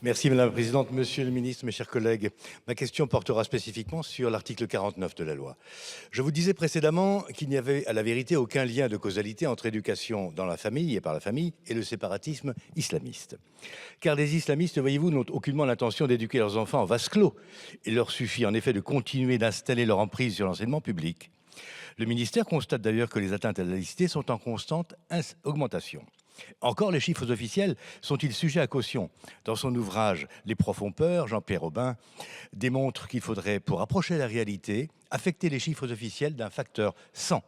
Merci Madame la Présidente, Monsieur le Ministre, mes chers collègues. Ma question portera spécifiquement sur l'article 49 de la loi. Je vous disais précédemment qu'il n'y avait à la vérité aucun lien de causalité entre éducation dans la famille et par la famille et le séparatisme islamiste. Car les islamistes, voyez-vous, n'ont aucunement l'intention d'éduquer leurs enfants en vase clos. Il leur suffit en effet de continuer d'installer leur emprise sur l'enseignement public. Le ministère constate d'ailleurs que les atteintes à la laïcité sont en constante augmentation. Encore, les chiffres officiels sont-ils sujets à caution? Dans son ouvrage Les profs ont peur, Jean-Pierre Aubin démontre qu'il faudrait, pour approcher la réalité, affecter les chiffres officiels d'un facteur 100.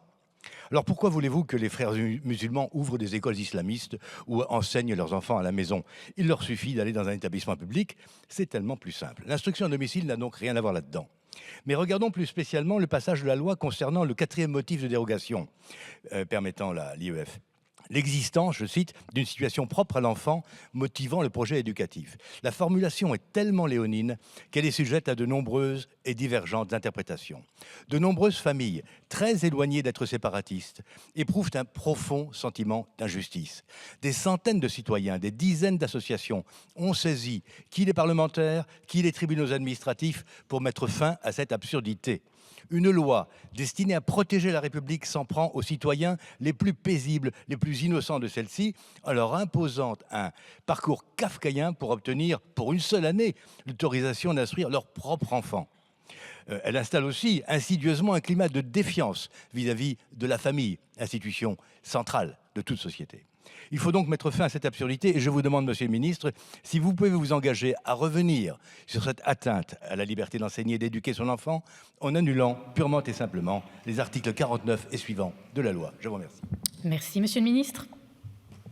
Alors pourquoi voulez-vous que les frères musulmans ouvrent des écoles islamistes ou enseignent leurs enfants à la maison? Il leur suffit d'aller dans un établissement public, c'est tellement plus simple. L'instruction à domicile n'a donc rien à voir là-dedans. Mais regardons plus spécialement le passage de la loi concernant le quatrième motif de dérogation permettant l'IEF. L'existence, je cite, d'une situation propre à l'enfant motivant le projet éducatif. La formulation est tellement léonine qu'elle est sujette à de nombreuses et divergentes interprétations. De nombreuses familles, très éloignées d'être séparatistes, éprouvent un profond sentiment d'injustice. Des centaines de citoyens, des dizaines d'associations ont saisi qui les parlementaires, qui les tribunaux administratifs pour mettre fin à cette absurdité. Une loi destinée à protéger la République s'en prend aux citoyens les plus paisibles, les plus innocents de celle-ci, en leur imposant un parcours kafkaïen pour obtenir, pour une seule année, l'autorisation d'instruire leur propre enfant. Elle installe aussi insidieusement un climat de défiance vis-à-vis de la famille, institution centrale de toute société. Il faut donc mettre fin à cette absurdité et je vous demande, Monsieur le Ministre, si vous pouvez vous engager à revenir sur cette atteinte à la liberté d'enseigner et d'éduquer son enfant en annulant purement et simplement les articles 49 et suivants de la loi. Je vous remercie. Merci, Monsieur le Ministre.